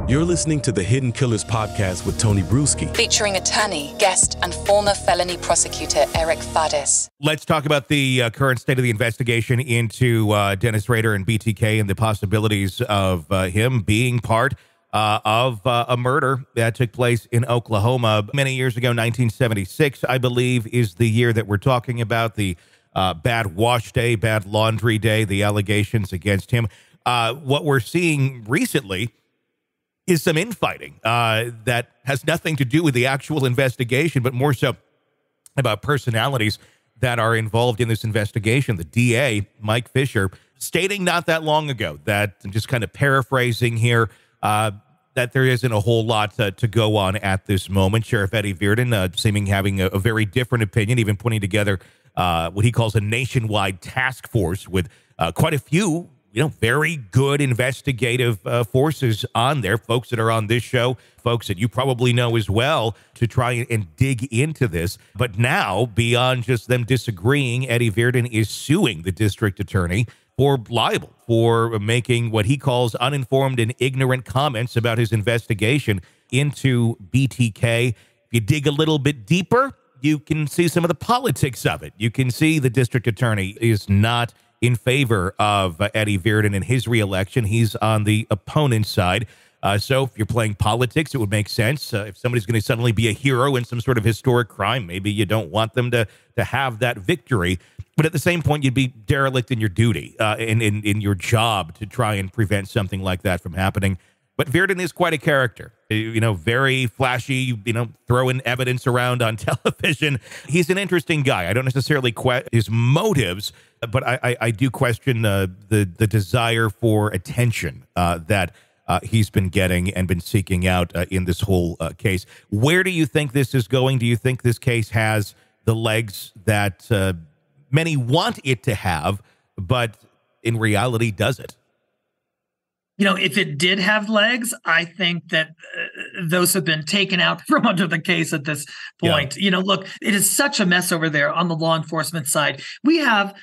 You're listening to the Hidden Killers podcast with Tony Brueski, featuring attorney, guest, and former felony prosecutor Eric Faddis. Let's talk about the current state of the investigation into Dennis Rader and BTK and the possibilities of him being part of a murder that took place in Oklahoma many years ago. 1976, I believe, is the year that we're talking about. The bad wash day, bad laundry day, the allegations against him. What we're seeing recently is some infighting that has nothing to do with the actual investigation, but more so about personalities that are involved in this investigation. The DA, Mike Fisher, stating not that long ago that, I'm just kind of paraphrasing here, that there isn't a whole lot to go on at this moment. Sheriff Eddie Virden seeming having a very different opinion, even putting together what he calls a nationwide task force with quite a few very good investigative forces on there, folks that are on this show, folks that you probably know as well, to try and dig into this. But now, beyond just them disagreeing, Eddie Virden is suing the district attorney for libel, for making what he calls uninformed and ignorant comments about his investigation into BTK. If you dig a little bit deeper, you can see some of the politics of it. You can see the district attorney is not in favor of Eddie Virden and his reelection. He's on the opponent's side. So if you're playing politics, it would make sense. If somebody's going to suddenly be a hero in some sort of historic crime, maybe you don't want them to have that victory. But at the same point, you'd be derelict in your duty, in your job, to try and prevent something like that from happening. But Virden is quite a character, very flashy, throwing evidence around on television. He's an interesting guy. I don't necessarily question his motives, but I do question the desire for attention that he's been getting and been seeking out in this whole case. Where do you think this is going? Do you think this case has the legs that many want it to have, but in reality, does it? If it did have legs, I think that those have been taken out from under the case at this point. Yeah. Look, it is such a mess over there on the law enforcement side. We have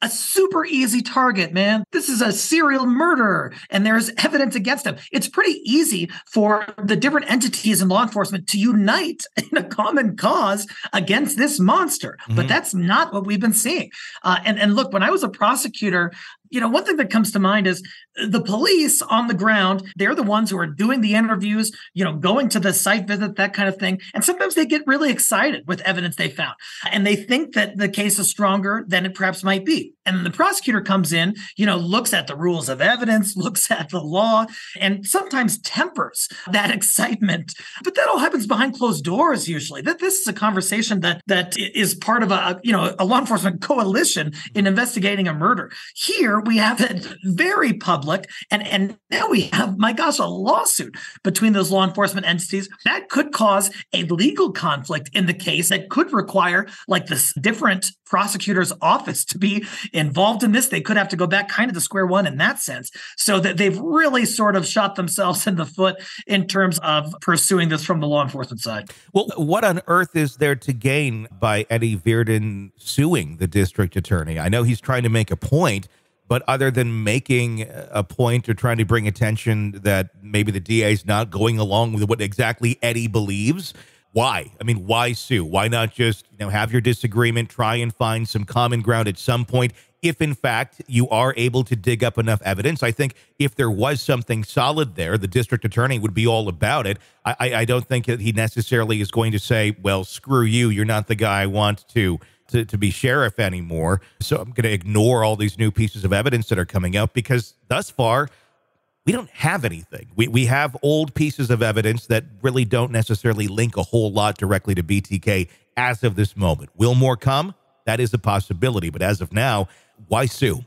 a super easy target, man. This is a serial murderer, and there's evidence against him. It's pretty easy for the different entities in law enforcement to unite in a common cause against this monster. Mm-hmm. But that's not what we've been seeing. And look, when I was a prosecutor, one thing that comes to mind is the police on the ground. They're the ones who are doing the interviews, going to the site visit, that kind of thing. And sometimes they get really excited with evidence they found. And they think that the case is stronger than it perhaps might be. And the prosecutor comes in, looks at the rules of evidence, looks at the law, and sometimes tempers that excitement. But that all happens behind closed doors usually. This is a conversation that is part of a law enforcement coalition in investigating a murder. Here, we have it very public, and now we have, my gosh, a lawsuit between those law enforcement entities that could cause a legal conflict in the case that could require this different prosecutor's office to be involved in this. They could have to go back kind of to square one in that sense. So that they've really sort of shot themselves in the foot in terms of pursuing this from the law enforcement side. Well, what on earth is there to gain by Eddie Virden suing the district attorney? I know he's trying to make a point, but other than making a point or trying to bring attention that maybe the DA is not going along with what exactly Eddie believes, why? I mean, why sue? Why not just have your disagreement, try and find some common ground at some point, if in fact you are able to dig up enough evidence? I think if there was something solid there, the district attorney would be all about it. I don't think that he necessarily is going to say, well, screw you, you're not the guy I want to be sheriff anymore, so I'm going to ignore all these new pieces of evidence that are coming out, because thus far, we don't have anything. We have old pieces of evidence that really don't necessarily link a whole lot directly to BTK as of this moment. Will more come? That is a possibility, but as of now, why sue?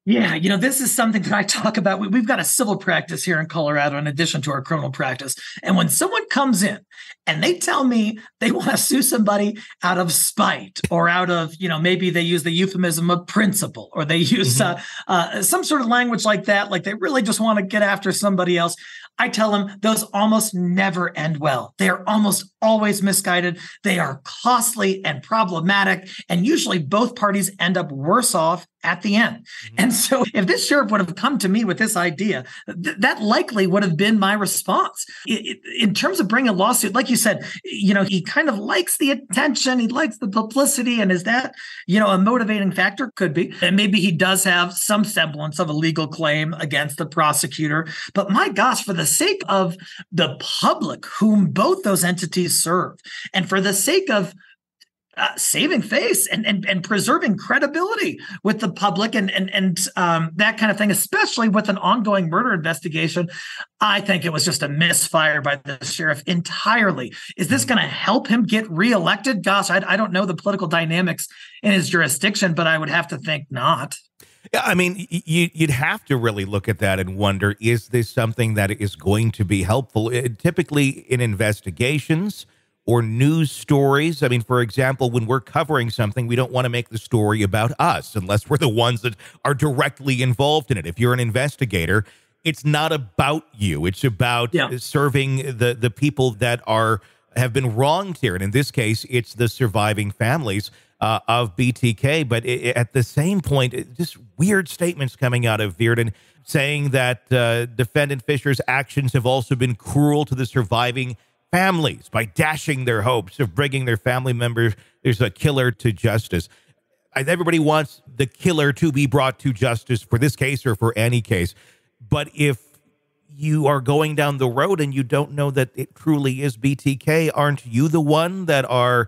Yeah, this is something that I talk about. We've got a civil practice here in Colorado in addition to our criminal practice. And when someone comes in and they tell me they want to sue somebody out of spite or out of, maybe they use the euphemism of principle, or they use some sort of language like that, like they really just want to get after somebody else, I tell them those almost never end well. They are almost always misguided. They are costly and problematic. And usually both parties end up worse off at the end. And so if this sheriff would have come to me with this idea, that likely would have been my response. In terms of bringing a lawsuit, like you said, he kind of likes the attention, he likes the publicity. And is that, a motivating factor? Could be. And maybe he does have some semblance of a legal claim against the prosecutor. But my gosh, for the sake of the public whom both those entities serve, and for the sake of saving face and preserving credibility with the public and that kind of thing, especially with an ongoing murder investigation, I think it was just a misfire by the sheriff entirely. Is this going to help him get reelected? Gosh, I don't know the political dynamics in his jurisdiction, but I would have to think not. Yeah, I mean, you'd have to really look at that and wonder, is this something that is going to be helpful? Typically in investigations or news stories. I mean, for example, when we're covering something, we don't want to make the story about us unless we're the ones that are directly involved in it. If you're an investigator, it's not about you. It's about serving the people that have been wronged here. And in this case, it's the surviving families of BTK. But at the same point, just weird statements coming out of Virden saying that defendant Fisher's actions have also been cruel to the surviving families by dashing their hopes of bringing their family members, there's a killer, to justice. Everybody wants the killer to be brought to justice for this case or for any case. But if you are going down the road and you don't know that it truly is BTK, aren't you the one that are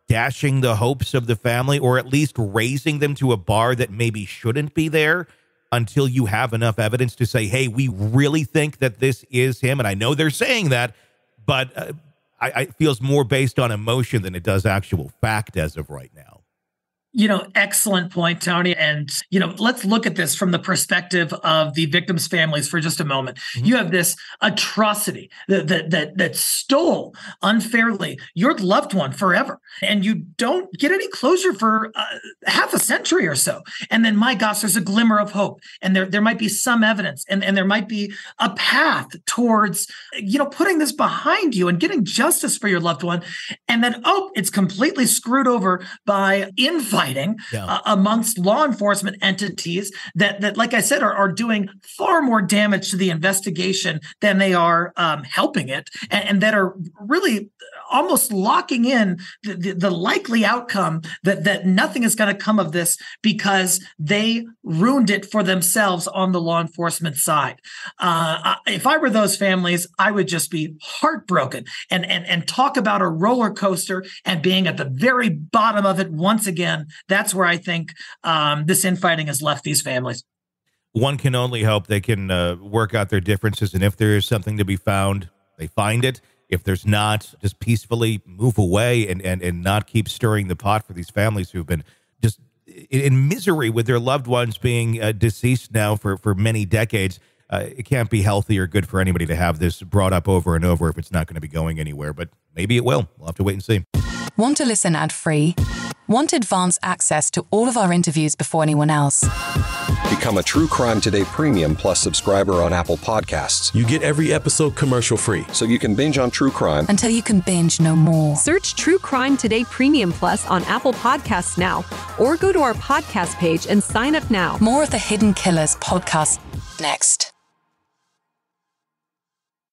dashing the hopes of the family, or at least raising them to a bar that maybe shouldn't be there until you have enough evidence to say, hey, we really think that this is him? And I know they're saying that, but it feels more based on emotion than it does actual fact as of right now. Excellent point, Tony. And, let's look at this from the perspective of the victims' families for just a moment. Mm-hmm. You have this atrocity that stole unfairly your loved one forever, and you don't get any closure for half a century or so. And then, my gosh, there's a glimmer of hope, and there might be some evidence, and there might be a path towards, putting this behind you and getting justice for your loved one. And then, it's completely screwed over by infighting amongst law enforcement entities that, like I said, are doing far more damage to the investigation than they are helping it, and that are really almost locking in the likely outcome that nothing is going to come of this because they ruined it for themselves on the law enforcement side. If I were those families, I would just be heartbroken and talk about a roller coaster and being at the very bottom of it once again. That's where I think this infighting has left these families. One can only hope they can work out their differences, and if there is something to be found, they find it. If there's not, just peacefully move away and not keep stirring the pot for these families who've been just in misery with their loved ones being deceased now for many decades. It can't be healthy or good for anybody to have this brought up over and over if it's not going to be going anywhere, but maybe it will. We'll have to wait and see. Want to listen ad-free? Want advanced access to all of our interviews before anyone else? Become a True Crime Today Premium Plus subscriber on Apple Podcasts. You get every episode commercial-free, so you can binge on true crime until you can binge no more. Search True Crime Today Premium Plus on Apple Podcasts now, or go to our podcast page and sign up now. More of the Hidden Killers podcast next.